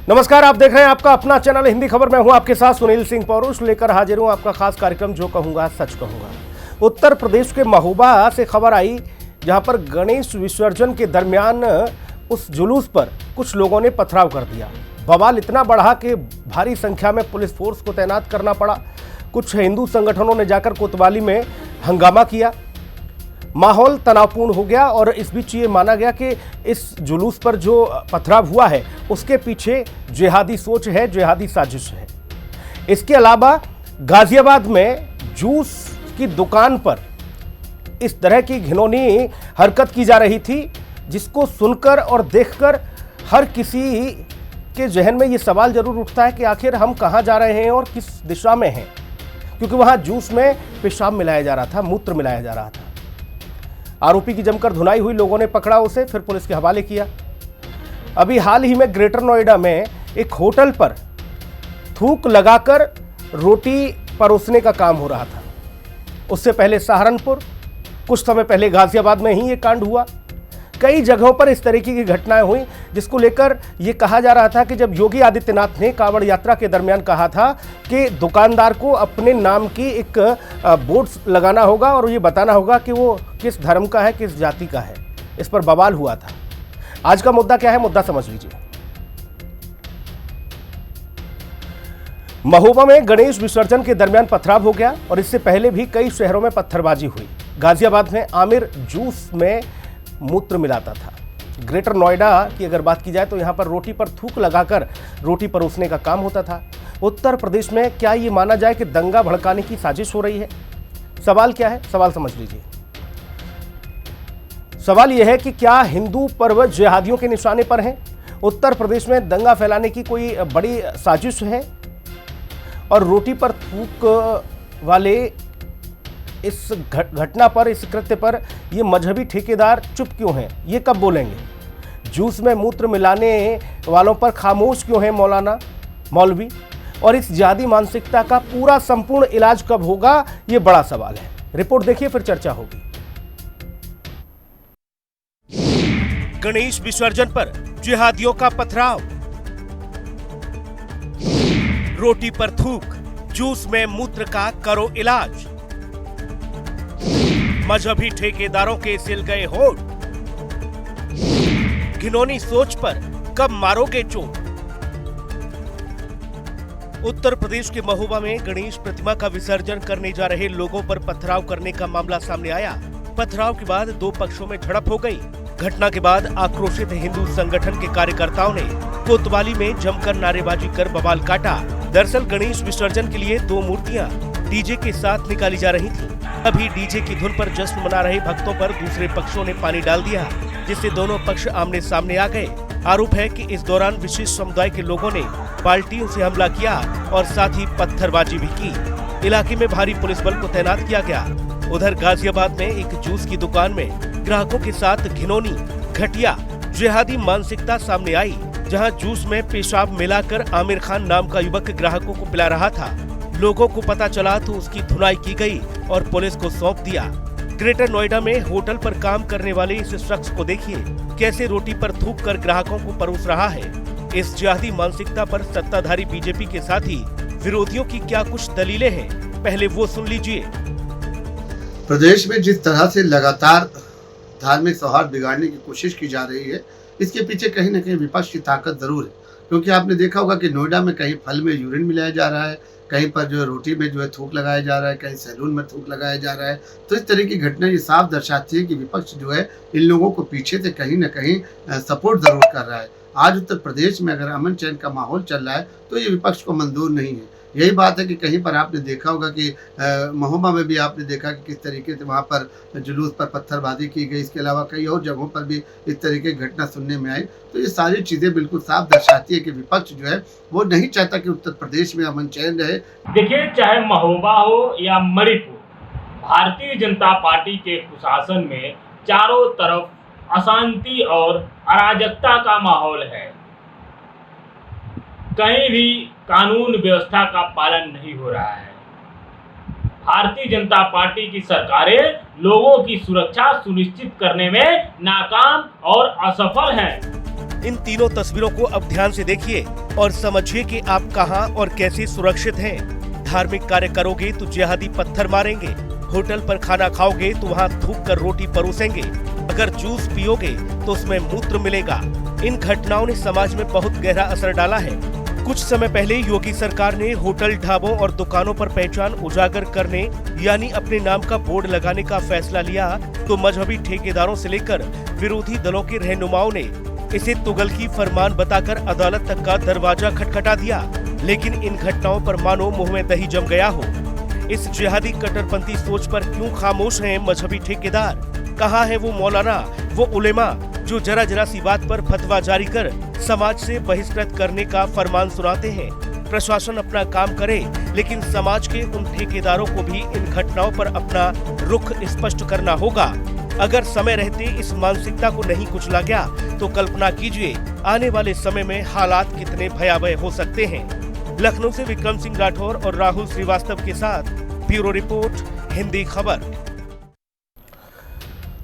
नमस्कार, आप देख रहे हैं आपका अपना चैनल हिंदी खबर। मैं हूं आपके साथ सुनील सिंह पौरुष, लेकर हाजिर हूं आपका खास कार्यक्रम जो कहूंगा सच कहूंगा। उत्तर प्रदेश के महोबा से खबर आई, जहां पर गणेश विसर्जन के दरमियान उस जुलूस पर कुछ लोगों ने पथराव कर दिया। बवाल इतना बढ़ा कि भारी संख्या में पुलिस फोर्स को तैनात करना पड़ा। कुछ हिंदू संगठनों ने जाकर कोतवाली में हंगामा किया। माहौल तनावपूर्ण हो गया और इस बीच ये माना गया कि इस जुलूस पर जो पथराव हुआ है उसके पीछे जिहादी सोच है, जिहादी साजिश है। इसके अलावा गाजियाबाद में जूस की दुकान पर इस तरह की घिनौनी हरकत की जा रही थी, जिसको सुनकर और देखकर हर किसी के जहन में ये सवाल जरूर उठता है कि आखिर हम कहाँ जा रहे हैं और किस दिशा में हैं, क्योंकि वहाँ जूस में पेशाब मिलाया जा रहा था, मूत्र मिलाया जा रहा था। आरोपी की जमकर धुनाई हुई, लोगों ने पकड़ा उसे, फिर पुलिस के हवाले किया। अभी हाल ही में ग्रेटर नोएडा में एक होटल पर थूक लगाकर रोटी परोसने का काम हो रहा था। उससे पहले सहारनपुर, कुछ समय पहले गाजियाबाद में ही ये कांड हुआ। कई जगहों पर इस तरीके की घटनाएं हुई, जिसको लेकर यह कहा जा रहा था कि जब योगी आदित्यनाथ ने कांवड़ यात्रा के दरमियान कहा था कि दुकानदार को अपने नाम की एक बोर्ड लगाना होगा और ये बताना होगा कि वो किस धर्म का है, किस जाति का है, इस पर बवाल हुआ था। आज का मुद्दा क्या है, मुद्दा समझ लीजिए। महोबा में गणेश विसर्जन के दरमियान पथराव हो गया और इससे पहले भी कई शहरों में पत्थरबाजी हुई। गाजियाबाद में आमिर जूस में मूत्र मिलाता था। ग्रेटर नोएडा की अगर बात की जाए तो यहां पर रोटी पर थूक लगाकर रोटी परोसने का काम होता था। उत्तर प्रदेश में क्या ये माना जाए कि दंगा भड़काने की साजिश हो रही है? सवाल क्या है, सवाल समझ लीजिए। सवाल यह है कि क्या हिंदू पर्व जिहादियों के निशाने पर हैं? उत्तर प्रदेश में दंगा फैलाने की कोई बड़ी साजिश है? और रोटी पर थूक वाले इस घटना पर, इस कृत्य पर ये मजहबी ठेकेदार चुप क्यों हैं? ये कब बोलेंगे? जूस में मूत्र मिलाने वालों पर खामोश क्यों हैं मौलवी? और इस जिहादी मानसिकता का पूरा संपूर्ण इलाज कब होगा? ये बड़ा सवाल है। रिपोर्ट देखिए, फिर चर्चा होगी। गणेश विसर्जन पर जिहादियों का पथराव, रोटी पर थूक, जूस में मूत्र का करो इलाज, मजहबी ठेकेदारों के सिल गए होठ, घिनौनी सोच पर कब मारोगे चोट? उत्तर प्रदेश के महोबा में गणेश प्रतिमा का विसर्जन करने जा रहे लोगों पर पथराव करने का मामला सामने आया। पथराव के बाद दो पक्षों में झड़प हो गई। घटना के बाद आक्रोशित हिंदू संगठन के कार्यकर्ताओं ने कोतवाली में जमकर नारेबाजी कर बवाल काटा। दरअसल गणेश विसर्जन के लिए दो मूर्तियां डीजे के साथ निकाली जा रही थी। अभी डीजे की धुन पर जश्न मना रहे भक्तों पर दूसरे पक्षों ने पानी डाल दिया, जिससे दोनों पक्ष आमने सामने आ गए। आरोप है कि इस दौरान विशेष समुदाय के लोगों ने बाल्टियों से हमला किया और साथ ही पत्थरबाजी भी की। इलाके में भारी पुलिस बल को तैनात किया गया। उधर गाजियाबाद में एक जूस की दुकान में ग्राहकों के साथ घिनौनी, घटिया, जिहादी मानसिकता सामने आई, जहां जूस में पेशाब मिलाकर आमिर खान नाम का युवक ग्राहकों को पिला रहा था। लोगों को पता चला तो उसकी धुनाई की गई और पुलिस को सौंप दिया। ग्रेटर नोएडा में होटल पर काम करने वाले इस शख्स को देखिए, कैसे रोटी पर थूक कर ग्राहकों को परोस रहा है। इस जिहादी मानसिकता पर सत्ताधारी बीजेपी के साथ ही विरोधियों की क्या कुछ दलीलें हैं, पहले वो सुन लीजिए। प्रदेश में जिस तरह से लगातार धार्मिक सौहार्द बिगाड़ने की कोशिश की जा रही है, इसके पीछे कहीं न कहीं विपक्ष की ताकत जरूर है। क्योंकि आपने देखा होगा कि नोएडा में कहीं फल में यूरिन मिलाया जा रहा है, कहीं पर जो है रोटी में जो है थूक लगाया जा रहा है, कहीं सैलून में थूक लगाया जा रहा है। तो इस तरह की घटना ये साफ दर्शाती है कि विपक्ष जो है इन लोगों को पीछे से कहीं ना कहीं सपोर्ट जरूर कर रहा है। आज उत्तर प्रदेश में अगर अमन चैन का माहौल चल रहा है तो ये विपक्ष को मंजूर नहीं है। यही बात है कि कहीं पर आपने देखा होगा कि महोबा में भी आपने देखा कि किस तरीके से वहाँ पर जुलूस पर पत्थरबाजी की गई। इसके अलावा कई और जगहों पर भी इस तरीके की घटना सुनने में आई। तो ये सारी चीज़ें बिल्कुल साफ दर्शाती है कि विपक्ष जो है वो नहीं चाहता कि उत्तर प्रदेश में अमन चैन रहे। देखिए, चाहे महोबा हो या मणिपुर, भारतीय जनता पार्टी के कुशासन में चारों तरफ अशांति और अराजकता का माहौल है। कहीं भी कानून व्यवस्था का पालन नहीं हो रहा है। भारतीय जनता पार्टी की सरकारें लोगों की सुरक्षा सुनिश्चित करने में नाकाम और असफल हैं। इन तीनों तस्वीरों को अब ध्यान से देखिए। और समझिए कि आप कहां और कैसे सुरक्षित हैं। धार्मिक कार्य करोगे तो जिहादी पत्थर मारेंगे, होटल पर खाना खाओगे तो वहां थूक कर रोटी परोसेंगे, अगर जूस पियोगे तो उसमें मूत्र मिलेगा। इन घटनाओं ने समाज में बहुत गहरा असर डाला है। कुछ समय पहले योगी सरकार ने होटल, ढाबों और दुकानों पर पहचान उजागर करने यानी अपने नाम का बोर्ड लगाने का फैसला लिया तो मजहबी ठेकेदारों से लेकर विरोधी दलों के रहनुमाओं ने इसे तुगलकी फरमान बताकर अदालत तक का दरवाजा खटखटा दिया। लेकिन इन घटनाओं पर मानो मुंह में दही जम गया हो। इस जिहादी कट्टरपंथी सोच पर क्यों खामोश हैं मजहबी ठेकेदार? कहाँ है वो मौलाना, वो उलेमा जो जरा जरा सी बात पर फतवा जारी कर समाज से बहिष्कृत करने का फरमान सुनाते हैं? प्रशासन अपना काम करे, लेकिन समाज के उन ठेकेदारों को भी इन घटनाओं पर अपना रुख स्पष्ट करना होगा। अगर समय रहते इस मानसिकता को नहीं कुचला गया तो कल्पना कीजिए आने वाले समय में हालात कितने भयावह हो सकते हैं। लखनऊ से विक्रम सिंह राठौर और राहुल श्रीवास्तव के साथ ब्यूरो रिपोर्ट, हिंदी खबर।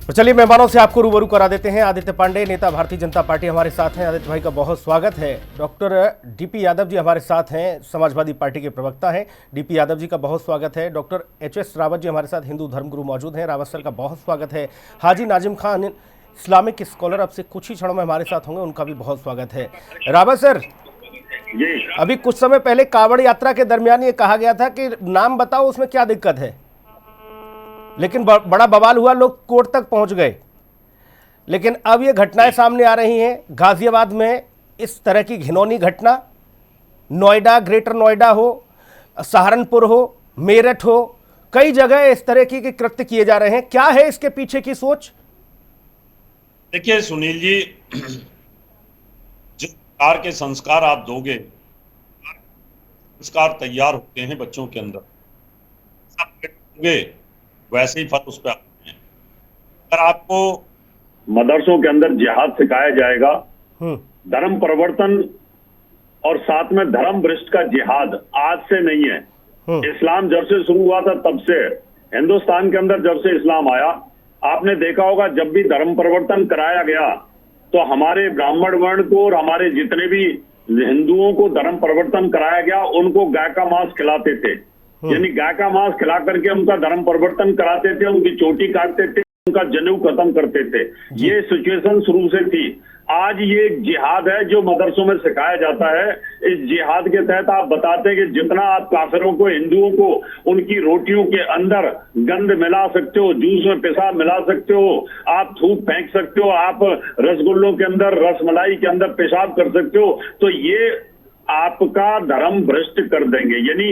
तो चलिए मेहमानों से आपको रूबरू करा देते हैं। आदित्य पांडे, नेता भारतीय जनता पार्टी हमारे साथ हैं। आदित्य भाई का बहुत स्वागत है। डॉक्टर डीपी यादव जी हमारे साथ हैं, समाजवादी पार्टी के प्रवक्ता हैं। डीपी यादव जी का बहुत स्वागत है। डॉक्टर एचएस रावत जी हमारे साथ हिंदू धर्मगुरु मौजूद हैं। रावत सर का बहुत स्वागत है। हाजी नाजिम खान, इस्लामिक स्कॉलर, अब से कुछ ही क्षणों में हमारे साथ होंगे, उनका भी बहुत स्वागत है। रावत सर, अभी कुछ समय पहले कांवड़ यात्रा के दरमियान ये कहा गया था कि नाम बताओ उसमें क्या दिक्कत है, लेकिन बड़ा बवाल हुआ, लोग कोर्ट तक पहुंच गए। लेकिन अब ये घटनाएं सामने आ रही हैं। गाजियाबाद में इस तरह की घिनौनी घटना, नोएडा, ग्रेटर नोएडा हो, सहारनपुर हो, मेरठ हो, कई जगह इस तरह की कृत्य किए जा रहे हैं। क्या है इसके पीछे की सोच? देखिए सुनील जी, जिस प्रकार के संस्कार आप दोगे, संस्कार तैयार होते हैं बच्चों के अंदर, वैसे ही फल उस पर आते हैं। अगर आपको मदरसों के अंदर जिहाद सिखाया जाएगा, धर्म परिवर्तन और साथ में धर्म भ्रष्ट का जिहाद आज से नहीं है। इस्लाम जब से शुरू हुआ था तब से, हिंदुस्तान के अंदर जब से इस्लाम आया, आपने देखा होगा जब भी धर्म परिवर्तन कराया गया तो हमारे ब्राह्मण वर्ण को और हमारे जितने भी हिंदुओं को धर्म परिवर्तन कराया गया, उनको गाय का मांस खिलाते थे। यानी गाय का मांस खिला करके उनका धर्म परिवर्तन कराते थे, उनकी चोटी काटते थे, उनका जनेऊ खत्म करते थे। ये सिचुएशन शुरू से थी। आज ये जिहाद है जो मदरसों में सिखाया जाता है। इस जिहाद के तहत आप बताते हैं कि जितना आप काफिरों को, हिंदुओं को उनकी रोटियों के अंदर गंद मिला सकते हो, जूस में पेशाब मिला सकते हो, आप थूक फेंक सकते हो, आप रसगुल्लों के अंदर, रसमलाई के अंदर पेशाब कर सकते हो, तो ये आपका धर्म भ्रष्ट कर देंगे। यानी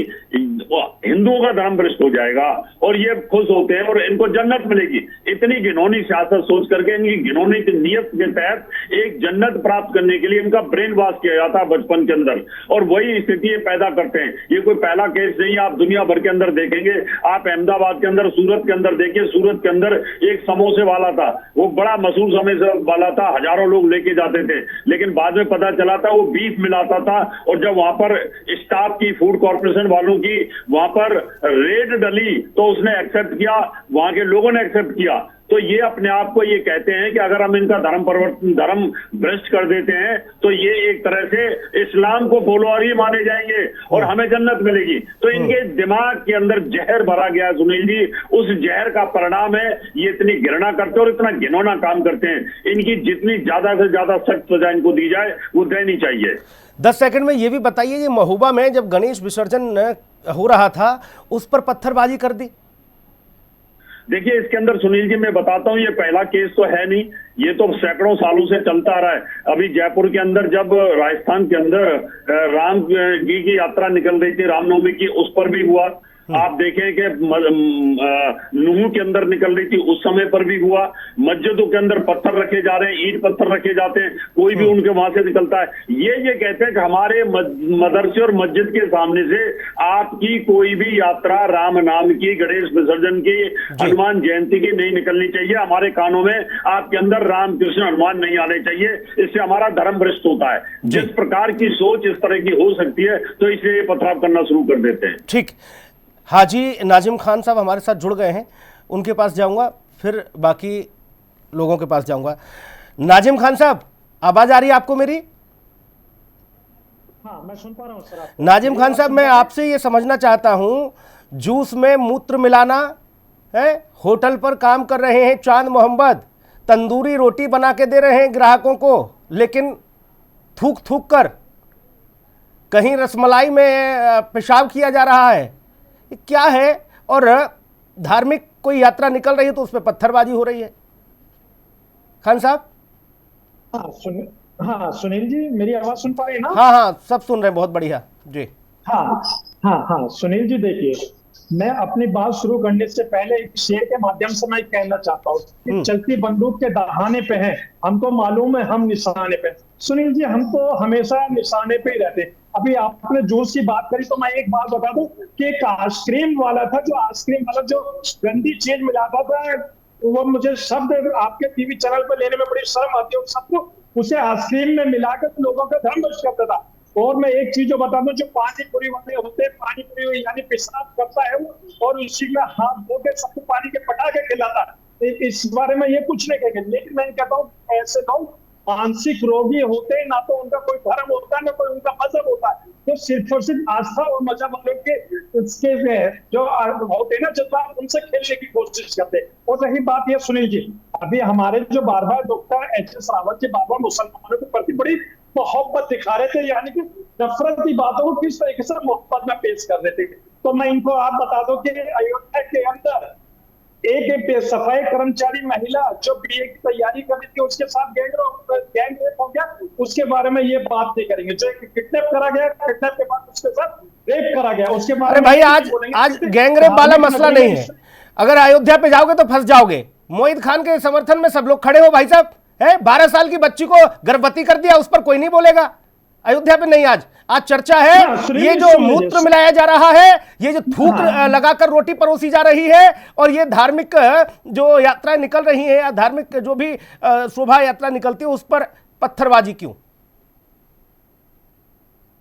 हिंदुओं का धर्म भ्रष्ट हो जाएगा और ये खुश होते हैं और इनको जन्नत मिलेगी। इतनी घिनौनी सियासत सोच करके, इनकी घिनौनी की नीयत के तहत एक जन्नत प्राप्त करने के लिए इनका ब्रेन वॉश किया जाता है बचपन के अंदर, और वही स्थिति ये पैदा करते हैं। ये कोई पहला केस नहीं, आप दुनिया भर के अंदर देखेंगे। आप अहमदाबाद के अंदर, सूरत के अंदर देखिए। सूरत के अंदर एक समोसे वाला था, वो बड़ा मशहूर समोसे वाला था, हजारों लोग लेके जाते थे, लेकिन बाद में पता चला था वो बीफ मिलाता था। और जब वहां पर स्टाफ की, फूड कॉर्पोरेशन वालों की वहां पर रेड डली तो उसने एक्सेप्ट किया, वहां के लोगों ने एक्सेप्ट किया। तो ये अपने आप को ये कहते हैं कि अगर हम इनका धर्म परिवर्तन, धर्म भ्रष्ट कर देते हैं तो ये एक तरह से इस्लाम को फॉलोअर ही माने जाएंगे और हमें जन्नत मिलेगी। तो इनके दिमाग के अंदर जहर भरा गया है सुनील जी। उस जहर का परिणाम है ये इतनी घृणा करते और इतना घिनौना काम करते हैं। इनकी जितनी ज्यादा से ज्यादा सख्त सजा इनको दी जाए वो देनी चाहिए। 10 सेकंड में ये भी बताइए, ये महोबा में जब गणेश विसर्जन हो रहा था उस पर पत्थरबाजी कर दी? देखिए इसके अंदर सुनील जी मैं बताता हूँ, ये पहला केस तो है नहीं, ये तो सैकड़ों सालों से चलता आ रहा है। अभी जयपुर के अंदर जब राजस्थान के अंदर राम जी की यात्रा निकल रही थी रामनवमी की, उस पर भी हुआ। आप देखें कि नूह के अंदर निकल रही थी, उस समय पर भी हुआ। मस्जिदों के अंदर पत्थर रखे जा रहे हैं, ईंट पत्थर रखे जाते हैं, कोई भी उनके वहां से निकलता है। ये कहते हैं कि हमारे मदरसे और मस्जिद के सामने से आपकी कोई भी यात्रा राम नाम की, गणेश विसर्जन की, हनुमान जयंती की नहीं निकलनी चाहिए। हमारे कानों में आपके अंदर राम कृष्ण हनुमान नहीं आने चाहिए, इससे हमारा धर्म भ्रष्ट होता है। जिस प्रकार की सोच इस तरह की हो सकती है तो इसलिए पथराव करना शुरू कर देते हैं। ठीक, हाजी नाजिम खान साहब हमारे साथ जुड़ गए हैं, उनके पास जाऊंगा, फिर बाकी लोगों के पास जाऊंगा। नाजिम खान साहब, आवाज आ रही है आपको मेरी? हाँ, मैं सुन पा रहा हूँ सर आप। नाजिम खान साहब, मैं आपसे ये समझना चाहता हूँ, जूस में मूत्र मिलाना है, होटल पर काम कर रहे हैं चांद मोहम्मद, तंदूरी रोटी बना के दे रहे हैं ग्राहकों को, लेकिन थूक थूक कर कहीं रसमलाई में पेशाब किया जा रहा है, ये क्या है? और धार्मिक कोई यात्रा निकल रही है तो उस पर पत्थरबाजी हो रही है। खान साहब। हाँ सुनील जी, मेरी आवाज सुन पा रहे हैं ना? हाँ हाँ, सब सुन रहे हैं, बहुत बढ़िया जी। हाँ सुनील जी, देखिए, मैं अपनी बात शुरू करने से पहले एक शेर के माध्यम से मैं कहना चाहता हूँ कि चलती बंदूक के दहाने पे है, हमको मालूम है हम निशाने पे। सुनील जी, हम तो हमेशा निशाने पे ही रहते। अभी आपने जूस की बात करी तो मैं एक बात बता दूं कि एक आइसक्रीम वाला था, जो आइसक्रीम वाला जो गंदी चीज मिलाता था, वो मुझे शब्द आपके टीवी चैनल पर लेने में बड़ी शर्म आती है। सबको उसे आइसक्रीम में मिलाकर लोगों का धर्म भ्रष्ट करता था। और मैं एक चीज जो बता दूं, जो पानी पूरी वाले होते हैं, पानी पूरी यानी पेशाब करता है वो, और उसी में हाथ धो के सबको पानी के पटाखे खिलाता है। इस बारे में ये कुछ नहीं कहेंगे, लेकिन मैं कहता हूँ ऐसे लोग मानसिक रोगी होते हैं, ना तो उनका कोई धर्म होता है ना कोई उनका मजहब होता है, तो सिर्फ और सिर्फ आस्था और मजहब वालों के उसके जो होते हैं ना, जब आप उनसे खेलने की कोशिश करते हैं। और रही बात ये सुनील जी, अभी हमारे जो बार बार डॉक्टर एच.एस. रावत जी बार बार मुसलमानों के प्रति बड़ी मोहब्बत दिखा रहे थे, यानी कि नफरत की बातों को किस तरीके से मोहब्बत में पेश कर रहे थे। तो मैं इनको आप बता दो कि अयोध्या के अंदर एक सफाई कर्मचारी महिला जो बीए की तैयारी कर रही थी, उसके साथ गैंग रेप हो गया, उसके बारे में ये बात नहीं करेंगे। जो किडनैप करा गया, किडनैप के बाद उसके साथ रेप करा गया, उसके बारे में भाई आज गैंग रेप वाला मसला नहीं है। अगर अयोध्या पे जाओगे तो फंस जाओगे। मोहित खान के समर्थन में सब लोग खड़े हो भाई साहब, है 12 साल की बच्ची को गर्भवती कर दिया, उस पर कोई नहीं बोलेगा। अयोध्या पे नहीं, आज चर्चा है ये जो मूत्र मिलाया जा रहा है, ये जो थूक लगाकर रोटी परोसी जा रही है, और ये धार्मिक जो यात्रा निकल रही है या धार्मिक जो भी शोभा यात्रा निकलती है उस पर पत्थरबाजी क्यों?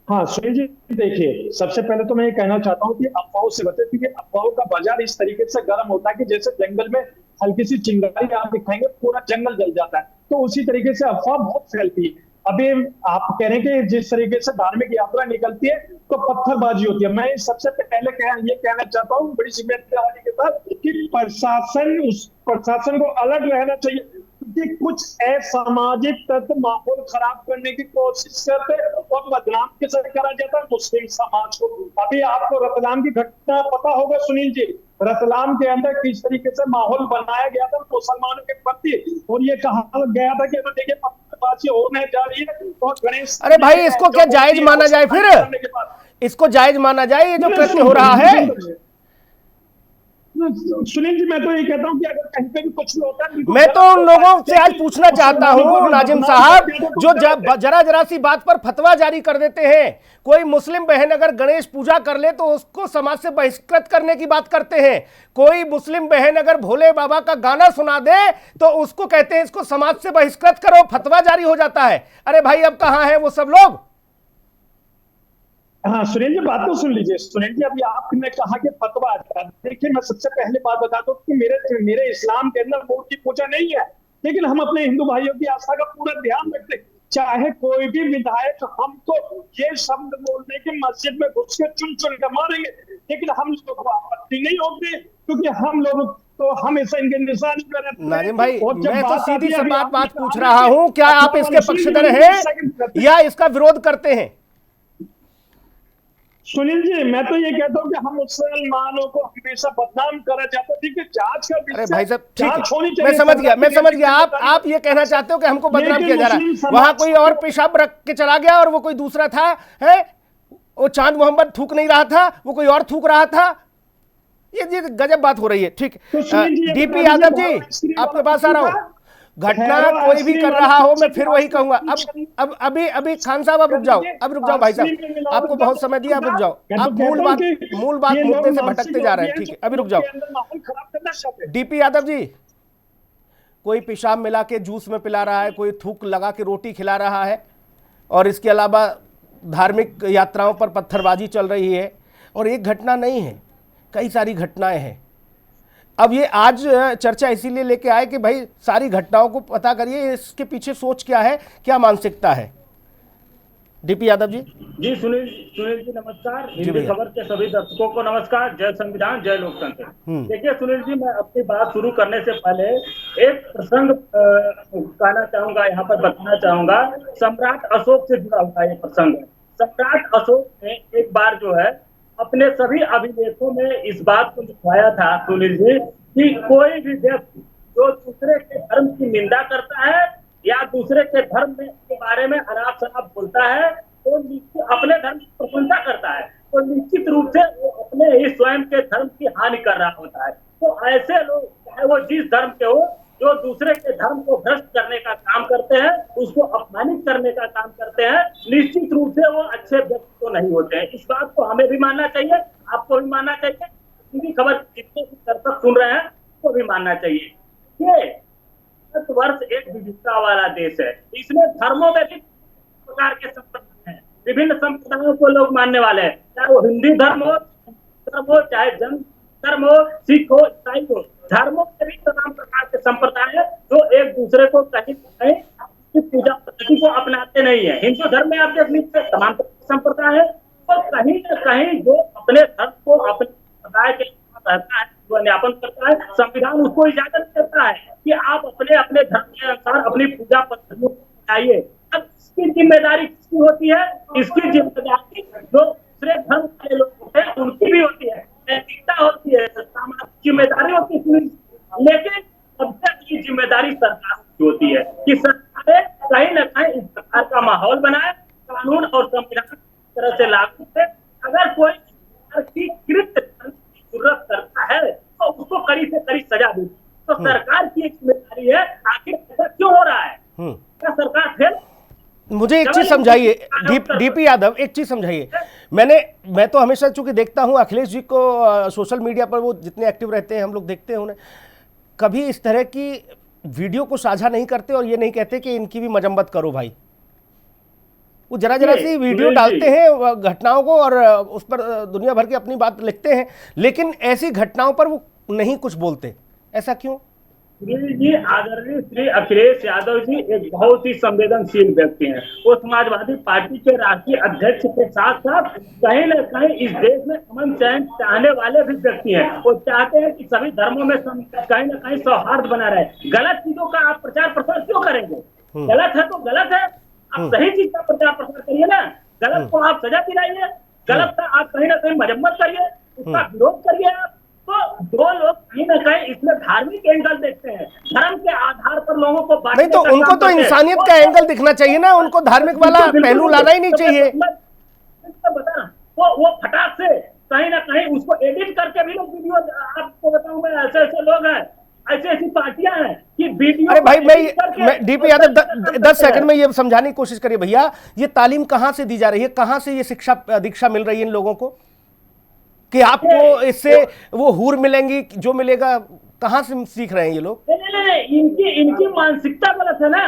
हाँ सुनील जी, देखिए, सबसे पहले तो मैं ये कहना चाहता हूँ कि अफवाहों से बचे, क्योंकि अफवाहों का बाजार इस तरीके से गर्म होता है कि जैसे जंगल में हल्की सी चिंगारी आप दिखाएंगे पूरा जंगल जल जाता है, तो उसी तरीके से अफवाह बहुत फैलती है। अभी आप कह रहे हैं कि जिस तरीके से धार्मिक यात्रा निकलती है तो पत्थरबाजी होती है। मैं सबसे पहले ये कहना चाहता हूँ बड़ी जिम्मेदारी के साथ कि प्रशासन को अलर्ट रहना चाहिए, क्योंकि कुछ असामाजिक तत्व माहौल खराब करने की कोशिश करते और बदनाम कैसे करा जाता है मुस्लिम समाज को। अभी आपको रतलाम की घटना पता होगा सुनील जी, रतलाम के अंदर किस तरीके से माहौल बनाया गया था मुसलमानों के प्रति, और ये कहा गया था कि देखिए पत्थरबाजी होने जा रही है और गणेश। अरे भाई, इसको क्या जायज माना जाए? फिर इसको जायज माना जाए ये जो कृत्य हो रहा है? सुनील जी, मैं तो ये कहता हूँ कि अगर कहीं पे भी कुछ होता है, मैं तो उन लोगों से आज पूछना चाहता हूँ नाजिम साहब, जो जरा सी बात पर फतवा जारी कर देते हैं। कोई मुस्लिम बहन अगर गणेश पूजा कर ले तो उसको समाज से बहिष्कृत करने की बात करते हैं। कोई मुस्लिम बहन अगर भोले बाबा का गाना सुना दे तो उसको कहते हैं इसको समाज से बहिष्कृत करो, फतवा जारी हो जाता है। अरे भाई, अब कहाँ है वो सब लोग? हाँ सुनील जी, बात तो सुन लीजिए। सुनील जी, अभी आपने कहा कि फतवा, देखिए मैं सबसे पहले बात बता दूं कि मेरे इस्लाम के अंदर मूर्ति पूजा नहीं है, लेकिन हम अपने हिंदू भाइयों की आस्था का पूरा ध्यान रखते हैं। चाहे कोई भी विधायक हमको ये शब्द बोलने की मस्जिद में घुस के चुन चुन कर मारेंगे, लेकिन हम लोगों को आपत्ति नहीं होती, क्योंकि हम लोग तो हमेशा इनके निशाने पर रहते हैं। नाजिम भाई, मैं तो सीधी सी बात पूछ रहा हूँ, क्या आप इसके पक्षधर हैं या इसका विरोध करते हैं? सुनील जी, मैं तो ये कहता हूँ कि हम मुसलमानों को हमेशा बदनाम करा जाता है। ठीक है, जांच का विषय, अरे भाई साहब, ठीक है, मैं समझ गया। आप ये कहना चाहते हो कि हमको बदनाम किया जा रहा है। वहां कोई और पेशाब रख के चला गया और वो कोई दूसरा था, है वो चांद मोहम्मद थूक नहीं रहा था, वो कोई और थूक रहा था। ये गजब बात हो रही है। ठीक, डीपी यादव जी, आपके पास आ रहा हूँ। घटना कोई भी कर रहा हो, मैं फिर वही कहूंगा। अब अभी खान साहब, अब रुक जाओ भाई साहब, आपको बहुत समय दिया, अब रुक जाओ। आप मूल बात मुद्दे से भटकते जा रहे हैं। ठीक है, अभी रुक जाओ। डीपी यादव जी, कोई पेशाब मिला के जूस में पिला रहा है, कोई थूक लगा के रोटी खिला रहा है, और इसके अलावा धार्मिक यात्राओं पर पत्थरबाजी चल रही है। और एक घटना नहीं है, कई सारी घटनाएं हैं। अब ये आज चर्चा इसीलिए लेके आए कि भाई सारी घटनाओं को पता करिए, इसके पीछे सोच क्या है, क्या मानसिकता है। डीपी यादव जी। जी सुनील सुनील जी नमस्कार। जी हिंदी भैया। खबर के सभी दर्शकों को नमस्कार। जय संविधान, जय लोकतंत्र। हम्म। देखिए सुनील जी, मैं अपनी बात शुरू करने से पहले एक प्रसंग कहना चाहूंगा, यहाँ पर बताना चाहूंगा। सम्राट अशोक से जुड़ा हुआ ये प्रसंग है। सम्राट अशोक ने एक बार जो है अपने सभी अभिलेखों में इस बात को लिखवाया था सुनील जी कि कोई भी व्यक्ति जो दूसरे के धर्म की निंदा करता है या दूसरे के धर्म में के बारे में अनाप शनाप बोलता है तो अपने धर्म की प्रशंसा करता है तो निश्चित रूप से वो अपने ही स्वयं के धर्म की हानि कर रहा होता है। तो ऐसे लोग चाहे वो जिस धर्म के हो, जो दूसरे के धर्म को भ्रष्ट करने का काम करते हैं, उसको अपमानित करने का काम करते हैं, निश्चित रूप से वो अच्छे व्यक्ति तो नहीं होते हैं। इस बात को हमें भी मानना चाहिए, आपको भी मानना चाहिए, हिंदी खबर जितने भी दर्शक सुन रहे हैं उसको भी मानना चाहिए। ये भारतवर्ष एक विविधता वाला देश है। इसमें धर्मों में भी प्रकार के संप्रदाय हैं, विभिन्न संप्रदायों को लोग मानने वाले हैं, चाहे वो हिंदी धर्म हो, चाहे जैन धर्म हो, सिख हो, ईसाई हो। धर्मों के भी तमाम प्रकार के संप्रदाय है जो एक दूसरे को कहीं कहीं की पूजा पद्धति को अपनाते नहीं है। हिंदू धर्म में आप देख लीजिए तमाम संप्रदाय है, तो कहीं न कहीं जो अपने धर्म को अपने संप्रदाय के रहता है, जो ज्ञापन करता है, संविधान उसको इजाजत देता है कि आप अपने अपने धर्म के अनुसार अपनी पूजा पद्धतियों को अपनाइए। अब इसकी जिम्मेदारी किसकी होती है? इसकी जिम्मेदारी जो दूसरे धर्म वाले लोग होते हैं उनकी भी होती है, नैतिकता होती है, सामाजिक जिम्मेदारी होती है। लेकिन सबसे बड़ी जिम्मेदारी सरकार की होती है कि सरकारें कहीं न कहीं इस प्रकार का माहौल बनाए, कानून और संविधान तरह से लागू है। अगर कोई कृत्य जरूरत करता है तो उसको कड़ी से कड़ी सजा दी। तो सरकार की एक जिम्मेदारी है, आखिर ऐसा क्यों हो रहा है? क्या सरकार फेल? मुझे एक चीज समझाइए डीपी यादव, एक चीज समझाइए। मैं तो हमेशा चूंकि देखता हूं अखिलेश जी को सोशल मीडिया पर, वो जितने एक्टिव रहते हैं हम लोग देखते हैं उन्हें, कभी इस तरह की वीडियो को साझा नहीं करते और ये नहीं कहते कि इनकी भी मजम्मत करो भाई। वो जरा सी वीडियो डालते हैं घटनाओं को और उस पर दुनिया भर की अपनी बात लिखते हैं, लेकिन ऐसी घटनाओं पर वो नहीं कुछ बोलते। ऐसा क्यों? जी आदरणीय श्री अखिलेश यादव जी एक बहुत ही संवेदनशील व्यक्ति हैं। वो समाजवादी पार्टी के राष्ट्रीय अध्यक्ष के साथ साथ कहीं न कहीं इस देश में अमन चैन चाहने वाले भी व्यक्ति हैं। वो चाहते हैं कि सभी धर्मों में कहीं न कहीं सौहार्द बना रहे। गलत चीजों का आप प्रचार प्रसार क्यों करेंगे? गलत है तो गलत है, आप सही चीज का प्रचार प्रसार करिए ना। गलत को आप सजा दिलाइए, गलत का आप कहीं ना कहीं मजम्मत करिए, उसका विरोध करिए। आप तो दो लोग कहीं ना कहीं इसमें धार्मिक एंगल देखते हैं, धर्म के आधार पर लोगों को नहीं, तो उनको तो इंसानियत का एंगल दिखना चाहिए ना, उनको धार्मिक वाला पहलू लाना ही नहीं चाहिए। बता वो फटाक से कहीं ना कहीं उसको एडिट करके भी लोग वीडियो, आपको बताऊं मैं, ऐसे ऐसे लोग हैं, ऐसी पार्टियां हैं कि वीडियो। अरे भाई मैं डीपी यादव 10 सेकंड में ये समझाने की कोशिश करिए भैया, ये तालीम कहां से दी जा रही है, कहां से ये शिक्षा दीक्षा मिल रही है इन लोगों को कि आपको इससे वो हूर मिलेंगी, जो मिलेगा? कहां से सीख रहे हैं ये लोग? नहीं, इनकी मानसिकता गलत है ना,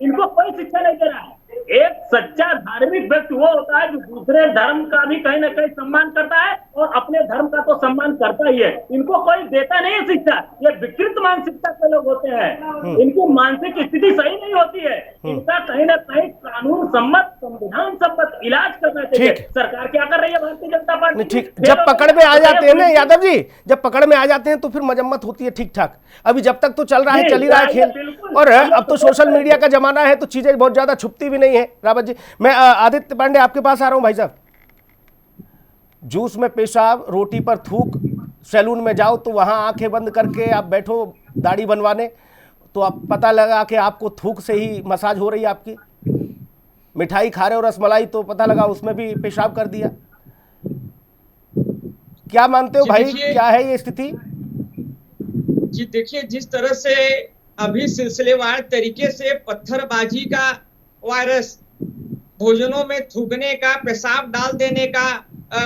इनको कोई शिक्षा नहीं दे रहा है। एक सच्चा धार्मिक व्यक्ति वो होता है जो दूसरे धर्म का भी कहीं ना कहीं सम्मान करता है और अपने धर्म का तो सम्मान करता ही है। इनको कोई देता नहीं है शिक्षा। ये विकृत मानसिकता के लोग होते हैं, इनकी मानसिक स्थिति सही नहीं होती है। इनका कहीं ना कहीं कानून सम्मत, संविधान सम्मत इलाज करना चाहिए। सरकार क्या कर रही है भारतीय जनता पार्टी? ठीक, जब पकड़ में आ जाते हैं ना यादव जी, जब पकड़ में आ जाते हैं तो फिर मजम्मत होती है ठीक ठाक। अभी जब तक तो चल रहा है, चल ही रहा है खेल, और अब तो सोशल मीडिया का जमाना है तो चीजें बहुत ज्यादा छुपती भी नहीं है। रावत जी, मैं आदित्य पांडे आपके पास आ रहा हूं। भाई साहब, जूस में पेशाब, रोटी पर थूक, सैलून में जाओ तो वहां आंखें बंद करके आप बैठो दाढ़ी बनवाने, तो आप पता लगा कि आपको थूक से ही मसाज हो रही है आपकी। मिठाई खा रहे हो रसमलाई, तो पता लगा उसमें भी पेशाब कर दिया। क्या मानते हो भाई, क्या है ये स्थिति? जी देखिए, जिस तरह से अभी सिलसिलेवार तरीके से पत्थरबाजी का वायरस, भोजनों में थूकने का, पेशाब डाल देने का,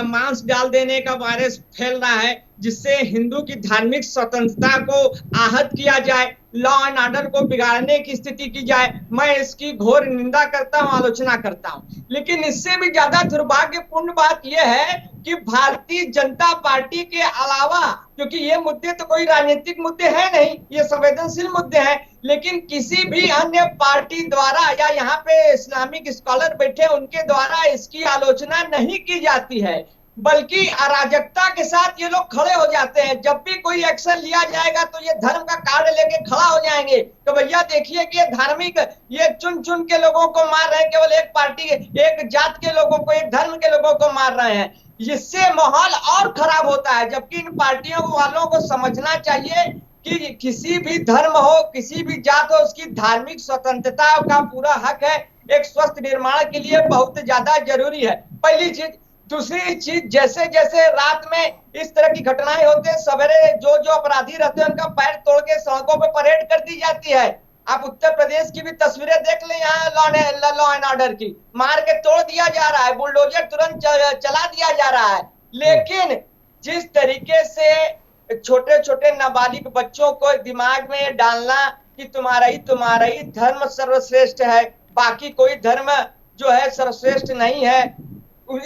मांस डाल देने का वायरस फैल रहा है, जिससे हिंदू की धार्मिक स्वतंत्रता को आहत किया जाए, लॉ एंड ऑर्डर को बिगाड़ने की स्थिति की जाए, मैं इसकी घोर निंदा करता हूं, आलोचना करता हूं। लेकिन इससे भी ज्यादा दुर्भाग्यपूर्ण बात यह है कि भारतीय जनता पार्टी के अलावा, क्योंकि ये मुद्दे तो कोई राजनीतिक मुद्दे हैं नहीं, ये संवेदनशील मुद्दे हैं, लेकिन किसी भी अन्य पार्टी द्वारा या यहाँ पे इस्लामिक स्कॉलर बैठे उनके द्वारा इसकी आलोचना नहीं की जाती है, बल्कि अराजकता के साथ ये लोग खड़े हो जाते हैं। जब भी कोई एक्शन लिया जाएगा तो ये धर्म का कार्ड लेके खड़ा हो जाएंगे तो भैया देखिए कि ये धार्मिक, ये चुन चुन के लोगों को मार रहे हैं, केवल एक पार्टी, एक जात के लोगों को, एक धर्म के लोगों को मार रहे हैं। इससे माहौल और खराब होता है। जबकि इन पार्टियों वालों को समझना चाहिए कि किसी भी धर्म हो, किसी भी जात हो, उसकी धार्मिक स्वतंत्रता का पूरा हक है। एक स्वस्थ निर्माण के लिए बहुत ज्यादा जरूरी है, पहली चीज। दूसरी चीज, जैसे जैसे रात में इस तरह की घटनाएं होते हैं, सवेरे जो जो अपराधी रहते हैं उनका पैर तोड़ के सड़कों पर परेड कर दी जाती है। आप उत्तर प्रदेश की भी तस्वीरें देख लें, यहाँ लॉ एंड ऑर्डर की, मार के तोड़ दिया जा रहा है, बुलडोजर तुरंत चला दिया जा रहा है। लेकिन जिस तरीके से छोटे छोटे नाबालिग बच्चों को दिमाग में डालना कि तुम्हारा ही धर्म सर्वश्रेष्ठ है, बाकी कोई धर्म जो है सर्वश्रेष्ठ नहीं है,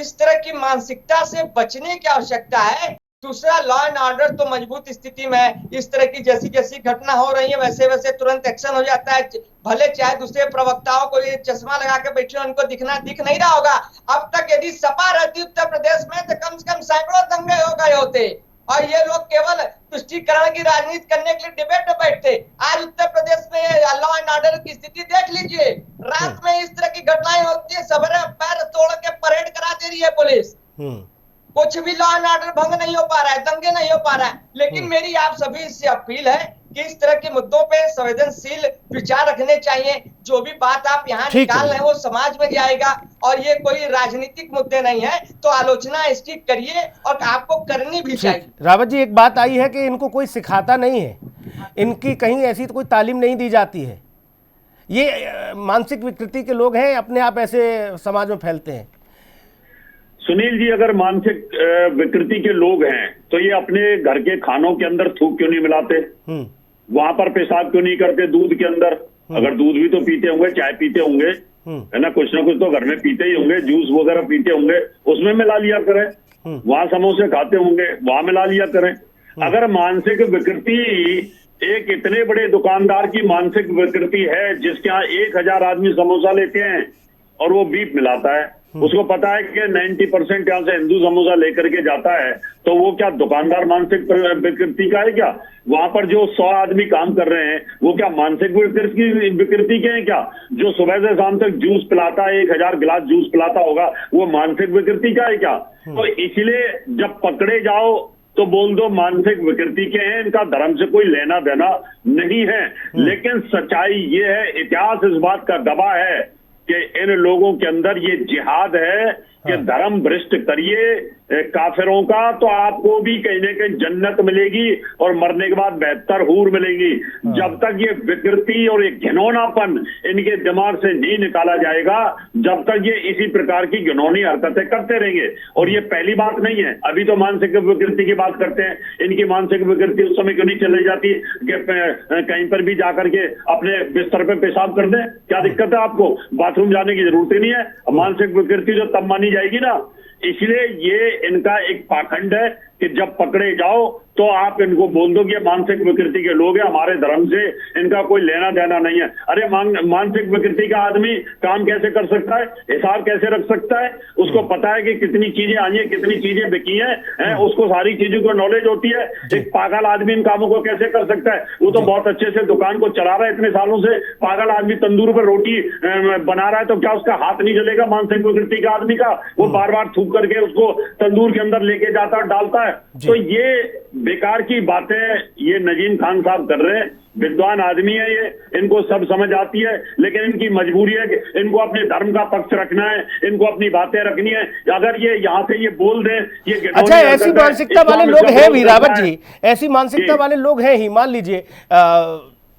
इस तरह की मानसिकता से बचने की आवश्यकता है। दूसरा, लॉ एंड ऑर्डर तो मजबूत स्थिति में है। इस तरह की जैसी जैसी घटना हो रही है वैसे वैसे तुरंत एक्शन हो जाता है। भले चाहे दूसरे प्रवक्ताओं को ये चश्मा लगा के बैठे उनको दिख नहीं रहा होगा। अब तक यदि सपा रहती उत्तर प्रदेश में तो कम से कम सैकड़ों दंगे हो गए होते, और ये लोग केवल तुष्टीकरण की राजनीति करने के लिए डिबेट में बैठते। आज उत्तर प्रदेश में लॉ एंड ऑर्डर की स्थिति देख लीजिए, रात में इस तरह की घटनाएं होती है, सवेरे पैर तोड़ के परेड करा दे रही है पुलिस। कुछ भी लॉ एंड ऑर्डर भंग नहीं हो पा रहा है, दंगे नहीं हो पा रहा है। लेकिन मेरी आप सभी से अपील है कि इस तरह के मुद्दों पे संवेदनशील विचार रखने चाहिए। जो भी बात आप यहाँ निकाल रहे हैं वो समाज में जाएगा, और ये कोई राजनीतिक मुद्दे नहीं है, तो आलोचना इसकी करिए और आपको करनी भी चाहिए। रावत जी, एक बात आई है कि इनको कोई सिखाता नहीं है, इनकी कहीं ऐसी तो कोई तालीम नहीं दी जाती है। ये मानसिक विकृति के लोग हैं, अपने आप ऐसे समाज में फैलते हैं। सुनील जी, अगर मानसिक विकृति के लोग हैं तो ये अपने घर के खानों के अंदर थूक क्यों नहीं मिलाते? वहां पर पेशाब क्यों नहीं करते दूध के अंदर? अगर दूध भी तो पीते होंगे, चाय पीते होंगे, है ना, कुछ ना कुछ तो घर में पीते ही होंगे, जूस वगैरह पीते होंगे, उसमें मिला लिया करें। वहां समोसे खाते होंगे, वहां मिला लिया करें। अगर मानसिक विकृति एक इतने बड़े दुकानदार की मानसिक विकृति है जिसके यहाँ 1000 आदमी समोसा लेते हैं और वो बीप मिलाता है, उसको पता है कि 90% यहाँ से हिंदू समोसा लेकर के जाता है, तो वो क्या दुकानदार मानसिक विकृति का है क्या? वहां पर जो 100 आदमी काम कर रहे हैं वो क्या मानसिक विकृति के हैं क्या? जो सुबह से शाम तक जूस पिलाता है, 1000 गिलास जूस पिलाता होगा, वो मानसिक विकृति का है क्या? तो इसलिए जब पकड़े जाओ तो बोल दो मानसिक विकृति के हैं, इनका धर्म से कोई लेना देना नहीं है। लेकिन सच्चाई ये है, इतिहास इस बात का गवाह है कि इन लोगों के अंदर ये जिहाद है कि धर्म भ्रष्ट करिए काफिरों का तो आपको भी कहीं ना कहीं जन्नत मिलेगी और मरने के बाद बेहतर हूर मिलेगी। जब तक ये विकृति और ये घिनौनापन इनके दिमाग से नहीं निकाला जाएगा, जब तक ये इसी प्रकार की घिनौनी हरकतें करते रहेंगे। और ये पहली बात नहीं है, अभी तो मानसिक विकृति की बात करते हैं, इनकी मानसिक विकृति उस समय क्यों नहीं चली जाती कि कहीं पर भी जाकर के अपने बिस्तर पे पेशाब कर दें? क्या दिक्कत है आपको? बाथरूम जाने की जरूरत ही नहीं है। मानसिक विकृति जो तब मानी जाएगी ना, इसलिए ये इनका एक पाखंड है कि जब पकड़े जाओ तो आप इनको बोल दो कि मानसिक विकृति के लोग हैं, हमारे धर्म से इनका कोई लेना देना नहीं है। अरे मानसिक विकृति का आदमी काम कैसे कर सकता है, हिसाब कैसे रख सकता है? उसको पता है कि कितनी चीजें आई है, कितनी चीजें बिकी हैं, उसको सारी चीजों को नॉलेज होती है। एक पागल आदमी इन कामों को कैसे कर सकता है? वो तो बहुत अच्छे से दुकान को चला रहा है इतने सालों से। पागल आदमी तंदूर पर रोटी बना रहा है तो क्या उसका हाथ नहीं जलेगा मानसिक विकृति का आदमी का? वो बार बार थूक करके उसको तंदूर के अंदर लेके जाता है, डालता है। तो ये बेकार की बातें ये नजीम खान साहब कर रहे हैं। विद्वान आदमी है ये, इनको सब समझ आती है, लेकिन इनकी मजबूरी है कि इनको अपने धर्म का पक्ष रखना है, इनको अपनी बातें रखनी है। अगर ये यहाँ से ये बोल दें ये अच्छा, ऐसी मानसिकता वाले लोग हैं भी रावत जी, ऐसी मानसिकता वाले लोग हैं ही, मान लीजिए,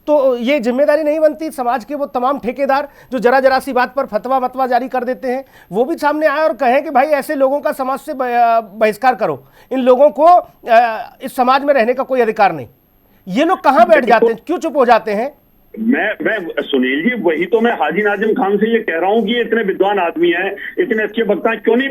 तो ये जिम्मेदारी नहीं बनती समाज के वो तमाम ठेकेदार जो जरा जरा सी बात पर फतवा जारी कर देते हैं, वो भी सामने आए और कहें कि भाई ऐसे लोगों का समाज से बहिष्कार करो, इन लोगों को इस समाज में रहने का कोई अधिकार नहीं। ये लोग कहां बैठ जाते हैं, क्यों चुप हो जाते हैं? मैं सुनील जी, वही तो मैं हाजी नाजिम खान से ये कह रहा हूँ कि इतने विद्वान आदमी हैं, इतने अच्छे वक्ता हैं, क्यों नहीं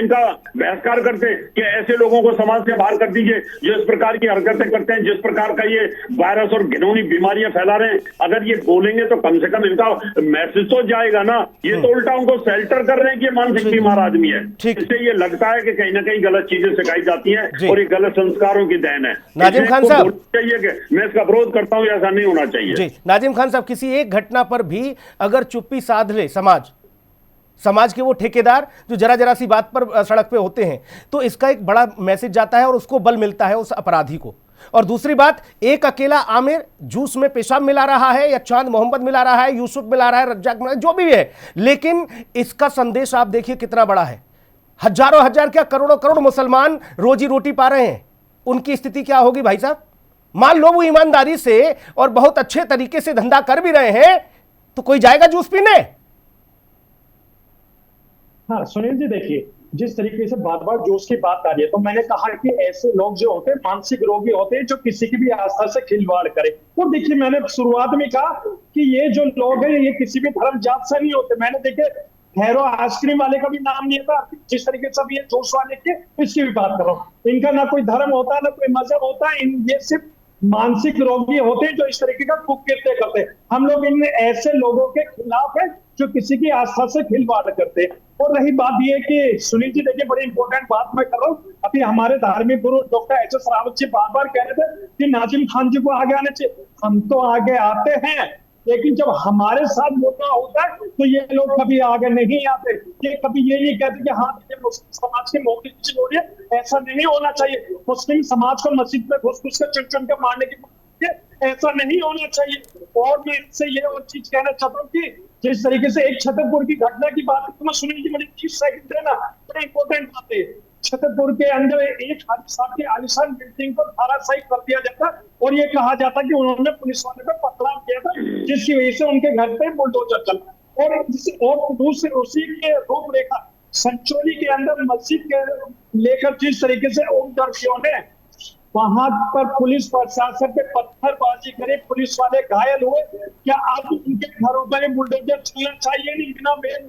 इनका बहिष्कार करते कि ऐसे लोगों को समाज से बाहर कर दीजिए जो इस प्रकार की हरकतें करते हैं, जिस प्रकार का ये वायरस और घिनौनी बीमारियां फैला रहे हैं। अगर ये बोलेंगे तो कम से कम इनका मैसेज तो जाएगा ना। ये तो उल्टा उनको शेल्टर कर रहे हैं कि ये मानसिक बीमार आदमी है। इससे ये लगता है कि कहीं ना कहीं गलत चीजें सिखाई जाती हैं और ये गलत संस्कारों की देन है। नाजिम खान साहब, चाहिए कि मैं इसका विरोध करता हूँ, ऐसा नहीं होना चाहिए। नाजिम खान साहब, किसी एक घटना पर भी अगर चुप्पी साध ले समाज के वो ठेकेदार जो जरा जरा सी बात पर सड़क पे होते हैं, तो इसका एक बड़ा मैसेज जाता है और उसको बल मिलता है उस अपराधी को। और दूसरी बात, एक अकेला आमिर जूस में पेशाब मिला रहा है या चांद मोहम्मद मिला रहा है, यूसुफ मिला रहा है, रज्जाक मिला, जो भी है, लेकिन इसका संदेश आप देखिए कितना बड़ा है। हजारों हजार क्या करोड़ों करोड़ मुसलमान रोजी रोटी पा रहे हैं, उनकी स्थिति क्या होगी भाई साहब? मान लो वो ईमानदारी से और बहुत अच्छे तरीके से धंधा कर भी रहे हैं, तो कोई जाएगा जूस पीने? हाँ सुनील जी, देखिए जिस तरीके से बार बार जूस की बात आ रही है, तो मैंने कहा कि ऐसे लोग जो होते हैं मानसिक रोगी होते हैं जो किसी की भी आस्था से खिलवाड़ करे। तो देखिए मैंने शुरुआत में कहा कि ये जो लोग हैं ये किसी भी धर्म जात से नहीं होते। मैंने देखे हैरो आइसक्रीम वाले का भी नाम नहीं था, जिस तरीके से ये जूस वाले के इसकी भी बात करो। इनका ना कोई धर्म होता है ना कोई मजहब होता है, ये सिर्फ मानसिक रोगी होते हैं जो इस तरीके का कुकृत्य करते हैं। हम लोग इन ऐसे लोगों के खिलाफ है जो किसी की आस्था से खिलवाड़ करते हैं। और रही बात ये कि सुनील जी देखिए, बड़ी इंपॉर्टेंट बात मैं कर रहा हूँ। अभी हमारे धार्मिक गुरु doctor H S Rawat ji बार बार कह रहे थे कि नाजिम खान जी को आगे आने चाहिए। हम तो आगे आते हैं, लेकिन जब हमारे साथ मौका होता है तो ये लोग कभी आगे नहीं आते। ये कभी ये नहीं कहते कि हाँ मुस्लिम समाज के मौके की हो रही है, ऐसा नहीं होना चाहिए। मुस्लिम समाज को मस्जिद में घुस घुस कर चुन चुन कर मारने की, ऐसा नहीं होना चाहिए। और मैं इससे ये और चीज कहना चाहता हूँ कि जिस तरीके से एक छतरपुर की घटना की बात मैं सुनी, मुझे 30 सेकंड देना, बड़ी इंपॉर्टेंट बात है। छतरपुर के अंदर एक की आलिशान बिल्डिंग को धराशायी कर दिया जाता और ये कहा जाता कि उन्होंने पुलिस वाले पे पथराव किया था, जिसकी वजह से उनके घर पे बुलडोजर चला। और दूसरे उसी के रूपरेखा संचोली के अंदर मस्जिद के लेकर जिस तरीके से उग्रवादियों ने वहां पर पुलिस प्रशासन पे पत्थरबाजी करे, पुलिस वाले घायल हुए। क्या आप उनके घरों पर बुलडोजर चलना चाहिए नहीं बिना बेल?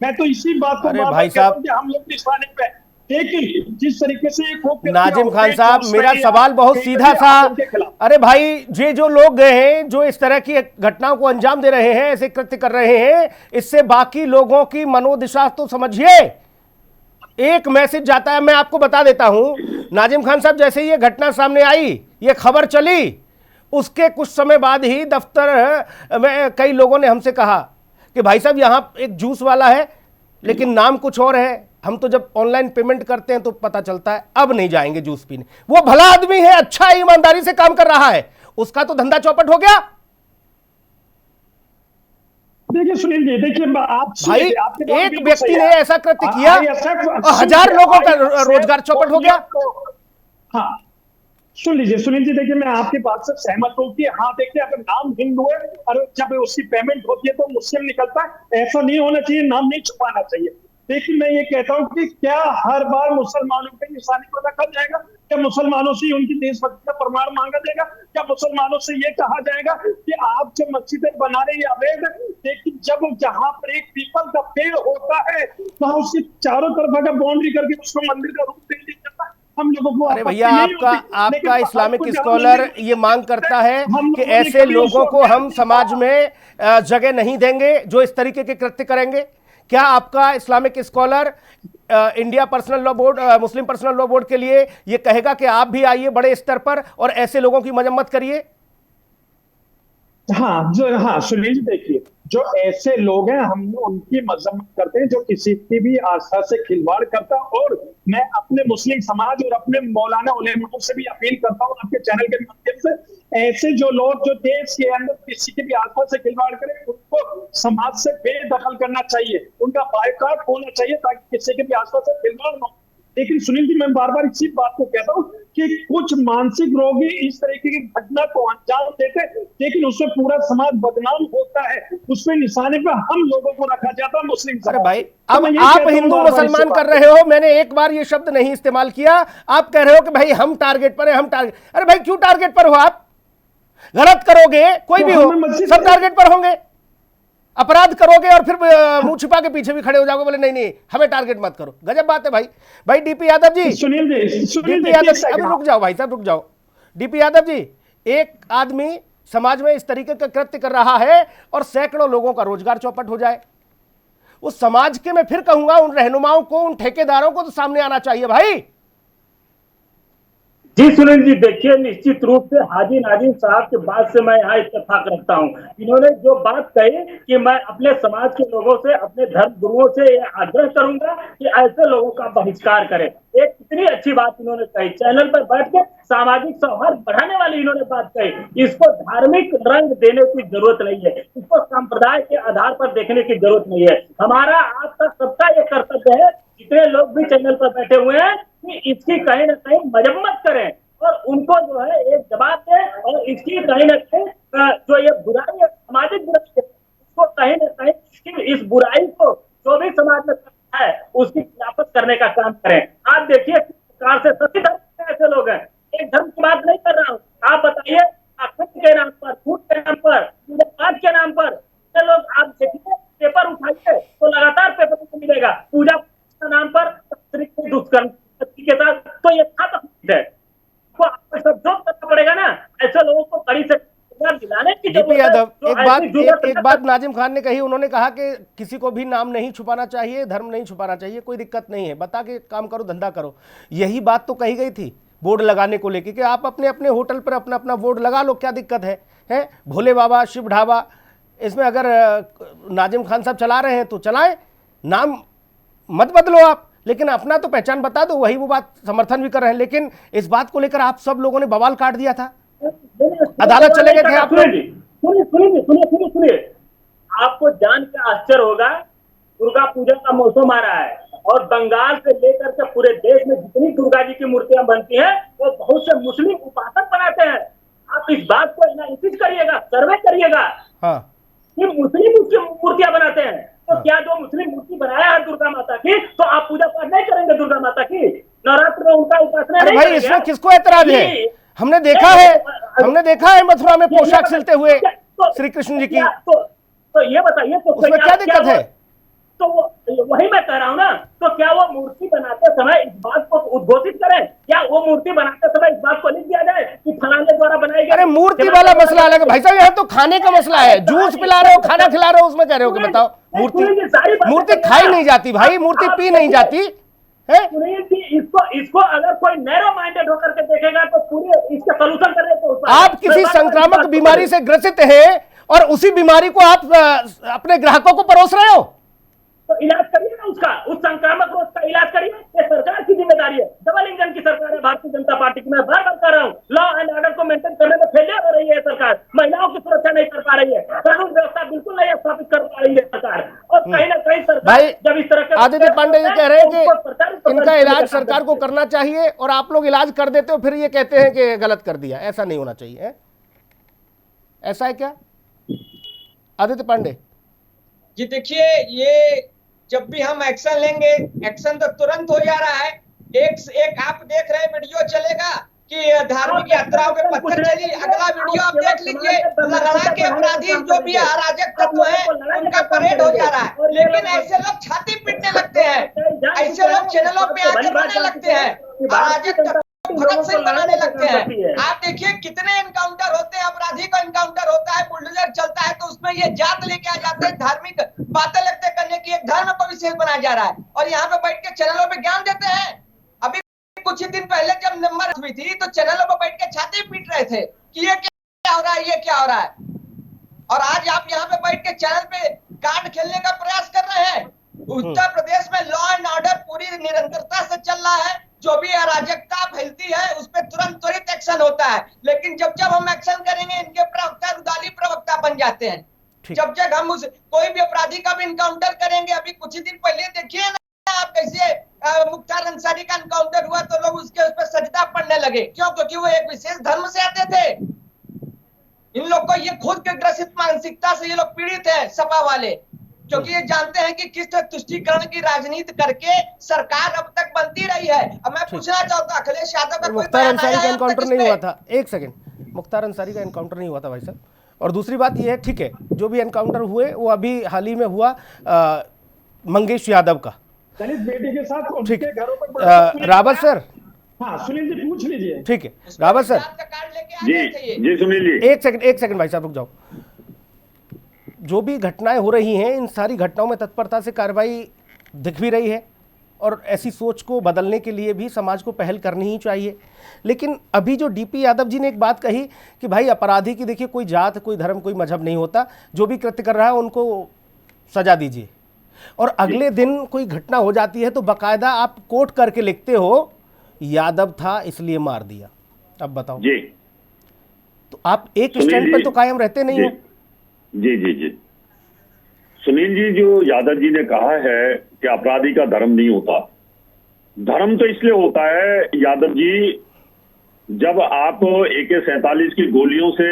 मैं तो इसी बात को भाई साहब, हम लोग इस वाले पे, लेकिन जिस तरीके से नाजिम खान साहब, मेरा सवाल बहुत सीधा सा। अरे भाई, ये जो लोग गए हैं जो इस तरह की घटनाओं को अंजाम दे रहे हैं, ऐसे कृत्य कर रहे हैं, इससे बाकी लोगों की मनोदशा तो समझिए। एक मैसेज जाता है, मैं आपको बता देता हूं। नाजिम खान साहब, जैसे ये घटना सामने आई, ये खबर चली, उसके कुछ समय बाद ही दफ्तर में कई लोगों ने हमसे कहा कि भाई साहब यहां एक जूस वाला है लेकिन नाम कुछ और है, हम तो जब ऑनलाइन पेमेंट करते हैं तो पता चलता है, अब नहीं जाएंगे जूस पीने। वो भला आदमी है, अच्छा ईमानदारी से काम कर रहा है, उसका तो धंधा चौपट हो गया। देखिए सुनील जी, देखिए आप भाई, एक व्यक्ति ने ऐसा कृत्य किया और 1000 लोगों का रोजगार चौपट हो गया। हाँ सुन लीजिए सुनील जी, देखिए मैं आपकी बात से सहमत हूँ कि हाँ देखिए अगर नाम हिंदू है और जब उसकी पेमेंट होती है तो मुस्लिम निकलता है, ऐसा नहीं होना चाहिए, नाम नहीं छुपाना चाहिए। लेकिन मैं ये कहता हूँ कि क्या हर बार मुसलमानों पे निशानी पर रखा जाएगा? क्या मुसलमानों से उनकी देशभक्ति का प्रमाण मांगा जाएगा? क्या मुसलमानों से ये कहा जाएगा कि आप जो मस्जिदें बना रहे हैं अवैध, लेकिन जब जहां पर एक पीपल का पेड़ होता है वहां उसकी चारों तरफ अगर बाउंड्री करके उसको मंदिर का रूप दे दिया जाता है, हम लोगों को। अरे भैया, आपका इस्लामिक स्कॉलर ये मांग करता है कि ऐसे लोगों को हम समाज में जगह नहीं देंगे जो इस तरीके के कृत्य करेंगे। क्या आपका Islamic scholar India personal law board, Muslim personal law board के लिए ये कहेगा कि आप भी आइए बड़े स्तर पर और ऐसे लोगों की मजम्मत करिए? हाँ सुनील जी, देखिए जो ऐसे लोग हैं हम उनकी मजम्मत करते हैं जो किसी की भी आस्था से खिलवाड़ करता। और मैं अपने मुस्लिम समाज और अपने मौलाना उलेमा से भी अपील करता हूँ आपके चैनल के माध्यम से, ऐसे जो लोग जो देश के अंदर किसी की भी आस्था से खिलवाड़ करें उनको समाज से बेदखल करना चाहिए, उनका बायकॉट होना चाहिए ताकि किसी की भी आस्था से खिलवाड़ न हो। लेकिन सुनील जी, मैं बार बार इसी बात को कहता हूँ कि कुछ मानसिक रोगी इस तरीके की घटना को अंजाम देते, लेकिन उससे पूरा समाज बदनाम होता है, उसमें निशाने पर हम लोगों को रखा जाता है मुस्लिम समाज। अरे भाई, अब आप हिंदू मुसलमान कर रहे हो, मैंने एक बार ये शब्द नहीं इस्तेमाल किया। आप कह रहे हो कि भाई हम टारगेट पर है, हम टारगेट। अरे भाई, क्यों टारगेट पर हो आप? गलत करोगे कोई भी हो हमें मस्जिद सब टारगेट पर होंगे, अपराध करोगे और फिर मुंह छिपा के पीछे भी खड़े हो जाओगे, बोले नहीं नहीं हमें टारगेट मत करो। गजब बात है भाई। भाई डीपी यादव जी, सुनील डीपी यादव जी, अभी रुक जाओ भाई साहब रुक जाओ। डीपी यादव जी, एक आदमी समाज में इस तरीके का कृत्य कर रहा है और सैकड़ों लोगों का रोजगार चौपट हो जाए, उस समाज के मैं फिर कहूंगा उन रहनुमाओं को, उन ठेकेदारों को तो सामने आना चाहिए भाई। जी सुनील जी, देखिए निश्चित रूप से हाजी नाजिम साहब के बाद से मैं यहाँ इत्तेफाक रखता हूँ। इन्होंने जो बात कही कि मैं अपने समाज के लोगों से, अपने धर्म गुरुओं से यह आग्रह करूंगा कि ऐसे लोगों का बहिष्कार करें। एक कितनी अच्छी बात इन्होंने कही, चैनल पर बैठ के सामाजिक सौहार्द बढ़ाने वाली इन्होंने बात कही। इसको धार्मिक रंग देने की जरूरत नहीं है, इसको संप्रदाय के आधार पर देखने की जरूरत नहीं है। हमारा आपका सबका ये कर्तव्य है, जितने लोग भी चैनल पर बैठे हुए हैं, कि इसकी कहीं ना कहीं मजम्मत करें और उनको जो है एक जवाब दें, और इसकी कहीं ना कहीं जो ये बुराई है, सामाजिक बुराई है, उसको कहीं ना कहीं इस बुराई को जो भी समाज में करता है उसकी खिलाफत करने का काम करें। आप देखिए किस प्रकार से सभी धर्म के ऐसे लोग हैं, एक धर्म की बात नहीं कर रहा हूँ, आप बताइए आखंड के नाम पर, झूठ के नाम पर, पूजा पाठ के नाम पर ये लोग, आप देखिए पेपर उठाइए तो लगातार पेपर को मिलेगा, पूजा के नाम पर दुष्कर्म के साथ, तो ये है तो आपको सब जो करना पड़ेगा ना, ऐसे लोगों को कड़ी से दिलाने की डीपी यादव, एक बात है। नाजिम खान ने कही, उन्होंने कहा कि किसी को भी नाम नहीं छुपाना चाहिए, धर्म नहीं छुपाना चाहिए, कोई दिक्कत नहीं है, बता के काम करो, धंधा करो। यही बात तो कही गई थी बोर्ड लगाने को लेकर कि आप अपने अपने होटल पर अपना अपना बोर्ड लगा लो, क्या दिक्कत है? भोले बाबा, शिव ढाबा, इसमें अगर नाजिम खान साहब चला रहे हैं तो चलाएं, नाम मत बदलो आप, लेकिन अपना तो पहचान बता दो। वही वो बात समर्थन भी कर रहे हैं, लेकिन इस बात को लेकर आप सब लोगों ने बवाल काट दिया था, अदालत चले गए थे आप लोग। सुनिए, आपको जान के आश्चर्य होगा, दुर्गा पूजा का मौसम आ रहा है और बंगाल से लेकर के पूरे देश में जितनी दुर्गा जी की मूर्तियां बनती हैं वो बहुत से मुस्लिम उपासक बनाते हैं। आप इस बात को एनालिसिस करिएगा, सर्वे करिएगा, हाँ, कि मुस्लिम उसकी मूर्तियां बनाते हैं, तो क्या जो मुस्लिम मूर्ति बनाया है दुर्गा माता की, तो आप पूजा पाठ नहीं करेंगे दुर्गा माता की? नवरात्र में उनका उपासना नहीं भाई करेंगे? इसमें किसको एतराज है? हमने देखा है मथुरा में पोशाक सिलते हुए श्री कृष्ण जी की, तो ये बताइए, तो उसमें क्या दिक्कत है? तो वही मैं कह रहा हूँ ना, तो क्या वो मूर्ति बनाते समय इस बात को उद्घोषित करें, क्या वो मूर्ति बनाते समय इस बात को लिख दिया जाए कि फलाने द्वारा बनाई गई? अरे मूर्ति वाला मसला अलग है भाई साहब, यहाँ तो खाने का मसला है, जूस पिला रहे हो, खाना खिला रहे हो, उसमें कह रहे हो कि बताओ मूर्ति खाई नहीं जाती भाई, मूर्ति पी नहीं जाती है। सुनील जी, इसको अगर कोई नैरो माइंडेड होकर के देखेगा तो पूरे इसका सलूशन करने को, आप किसी संक्रामक बीमारी से ग्रसित हैं और उसी बीमारी को आप अपने ग्राहकों को परोस रहे हो, तो इलाज करिए ना उसका, उस संक्रामक रोग का इलाज करिए। ये सरकार की जिम्मेदारी है, डबल इंजन की सरकार है भारतीय जनता पार्टी की। मैं बार बार कह रहा हूँ, लॉ एंड ऑर्डर को मेंटेन करने में फेलियर हो रही है सरकार, महिलाओं की सुरक्षा नहीं कर पा रही है, कानून व्यवस्था बिल्कुल नहीं स्थापित कर पा रही है सरकार, और कहीं ना कहीं सरकार जब इस तरह के आदित्य पांडे जी कह रहे हैं कि इनका इलाज सरकार को करना चाहिए और आप लोग इलाज कर देते हो, फिर ये कहते हैं कि गलत कर दिया। ऐसा नहीं होना चाहिए, ऐसा है क्या आदित्य पांडे जी? देखिए, ये जब भी हम एक्शन लेंगे, एक्शन तो तुरंत हो जा रहा है। एक आप देख रहे वीडियो चलेगा कि धार्मिक यात्राओं पे पत्थर चली, अगला वीडियो आप देख लीजिए, लड़ाई के अपराधी जो भी अराजक तत्व है उनका परेड हो जा रहा है। लेकिन ऐसे लोग छाती पीटने लगते हैं, ऐसे लोग चैनलों पे आकर रोने लगते हैं, अराजक तत्व भगत सिंह बनाने लगते हैं। आप देखिए कितने एनकाउंटर होते हैं, अपराधी का एनकाउंटर होता है, बुलडोजर चलता है तो उसमें ये जात लेके आ जाते हैं, धार्मिक बातें लगते करने की, एक धर्म को विशेष बनाया जा रहा है और यहाँ पे बैठ के चैनलों पे ज्ञान देते हैं। अभी कुछ ही दिन पहले जब नंबर हुई थी तो चैनलों पे बैठ के छाती पीट रहे थे कि ये क्या हो रहा है, ये क्या हो रहा है, और आज आप यहाँ पे बैठ के चैनल पे कार्ड खेलने का प्रयास कर रहे हैं। उत्तर प्रदेश में लॉ एंड ऑर्डर पूरी निरंतरता से चल रहा है, जो भी अराजकता फैलती है उस पर तुरंत त्वरित एक्शन होता है, लेकिन जब जब हम एक्शन करेंगे इनके प्रवक्ता रुदाली प्रवक्ता बन जाते हैं। जब जब हम कोई भी अपराधी का भी इनकाउंटर करेंगे, अभी कुछ ही दिन पहले देखिए ना आप कैसे मुख्तार अंसारी का इनकाउंटर हुआ तो लोग उसके उस पर सजदा पढ़ने लगे, क्यों? क्योंकि वो एक विशेष धर्म से आते थे। इन लोग को ये खुद के ग्रसित मानसिकता से ये लोग पीड़ित है, सपा वाले, क्योंकि ये जानते हैं कि किस तरह तुष्टीकरण की राजनीति करके सरकार अब तक बनती रही है। अब मैं पूछना चाहता हूँ, अखिलेश यादव का मुख्तार अंसारी का एनकाउंटर नहीं हुआ था, एक सेकंड, मुख्तार अंसारी का एनकाउंटर नहीं हुआ था भाई साहब। और दूसरी बात ये है, ठीक है, जो भी एनकाउंटर हुए वो अभी हाल ही में हुआ मंगेश यादव का, दलित बेटी के साथ ठीक उनके घरों पर रावत सर। हाँ सुनील जी पूछ लीजिए। ठीक है रावत सर। जी जी सुनील जी, एक सेकंड भाई साहब रुक जाओ। जो भी घटनाएं हो रही हैं, इन सारी घटनाओं में तत्परता से कार्रवाई दिख भी रही है और ऐसी सोच को बदलने के लिए भी समाज को पहल करनी ही चाहिए। लेकिन अभी जो डीपी यादव जी ने एक बात कही कि भाई अपराधी की देखिए कोई जात, कोई धर्म, कोई मजहब नहीं होता, जो भी कृत्य कर रहा है उनको सजा दीजिए। और अगले दिन कोई घटना हो जाती है तो बाकायदा आप कोट करके लिखते हो यादव था इसलिए मार दिया। अब बताओ जी, तो आप एक स्टैंड पर तो कायम रहते नहीं हो। जी जी जी सुनील जी, जो यादव जी ने कहा है कि अपराधी का धर्म नहीं होता, धर्म तो इसलिए होता है यादव जी, जब आप AK-47 की गोलियों से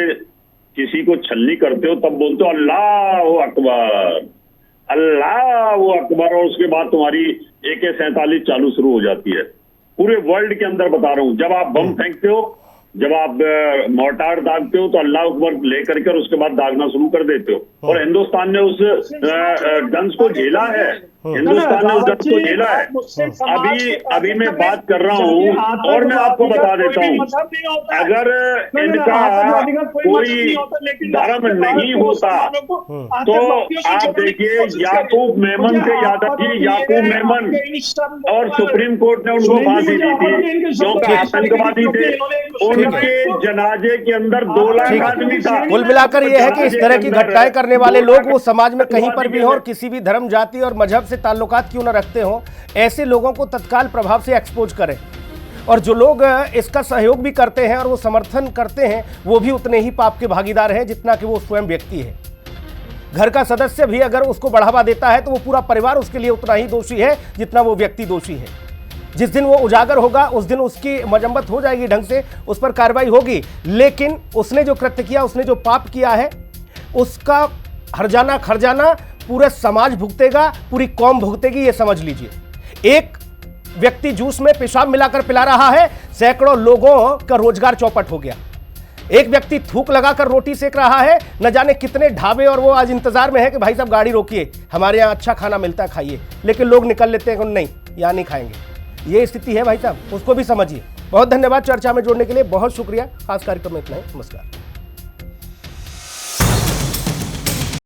किसी को छलनी करते हो तब बोलते हो अल्लाह अकबर, अल्लाह अकबर, और उसके बाद तुम्हारी AK-47 चालू शुरू हो जाती है। पूरे वर्ल्ड के अंदर बता रहा हूं, जब आप बम फेंकते हो, जब आप मोर्टार दागते हो तो अल्लाह अकबर लेकर के उसके बाद दागना शुरू कर देते हो। और हिंदुस्तान ने उस डंस को झेला है, हिंदुस्तान ने उस डंस को झेला है। अभी मैं बात कर रहा हूँ और मैं आपको बता देता हूँ, अगर इनका कोई धर्म नहीं होता तो आप देखिए याकूब मेमन थे, यादव जी याकूब मेमन, और सुप्रीम कोर्ट ने उनको फांसी दी थी क्योंकि आतंकवादी थे। उनके जनाजे के अंदर 2 लाख आदमी था। कुल मिलाकर यह है कि इस तरह की घटनाएं करने वाले लोग वो समाज में कहीं पर भी हो और किसी भी धर्म, जाति और मजहब से ताल्लुकात क्यों न रखते हो, ऐसे लोगों को तत्काल प्रभाव से एक्सपोज करें। और जो लोग इसका सहयोग भी करते हैं और वो समर्थन करते हैं, वो भी उतने ही पाप के भागीदार हैं जितना कि वो स्वयं व्यक्ति है। घर का सदस्य भी अगर उसको बढ़ावा देता है तो वो पूरा परिवार उसके लिए उतना ही दोषी है जितना वो व्यक्ति दोषी है। जिस दिन वो उजागर होगा उस दिन उसकी मजम्मत हो जाएगी, ढंग से उस पर कार्रवाई होगी। लेकिन उसने जो कृत्य किया, उसने जो पाप किया है, उसका हर्जाना खर्जाना पूरा समाज भुगतेगा, पूरी कौम भुगतेगी, ये समझ लीजिए। एक व्यक्ति जूस में पेशाब मिलाकर पिला रहा है, सैकड़ों लोगों का रोजगार चौपट हो गया। एक व्यक्ति थूक लगाकर रोटी सेक रहा है, न जाने कितने ढाबे और वो आज इंतजार में है कि भाई साहब गाड़ी रोकिए, हमारे यहाँ अच्छा खाना मिलता है खाइए, लेकिन लोग निकल लेते हैं नहीं, यहाँ नहीं खाएंगे। ये स्थिति है भाई साहब, उसको भी समझिए। बहुत धन्यवाद चर्चा में जोड़ने के लिए, बहुत शुक्रिया। खास कार्यक्रम में इतना ही, नमस्कार।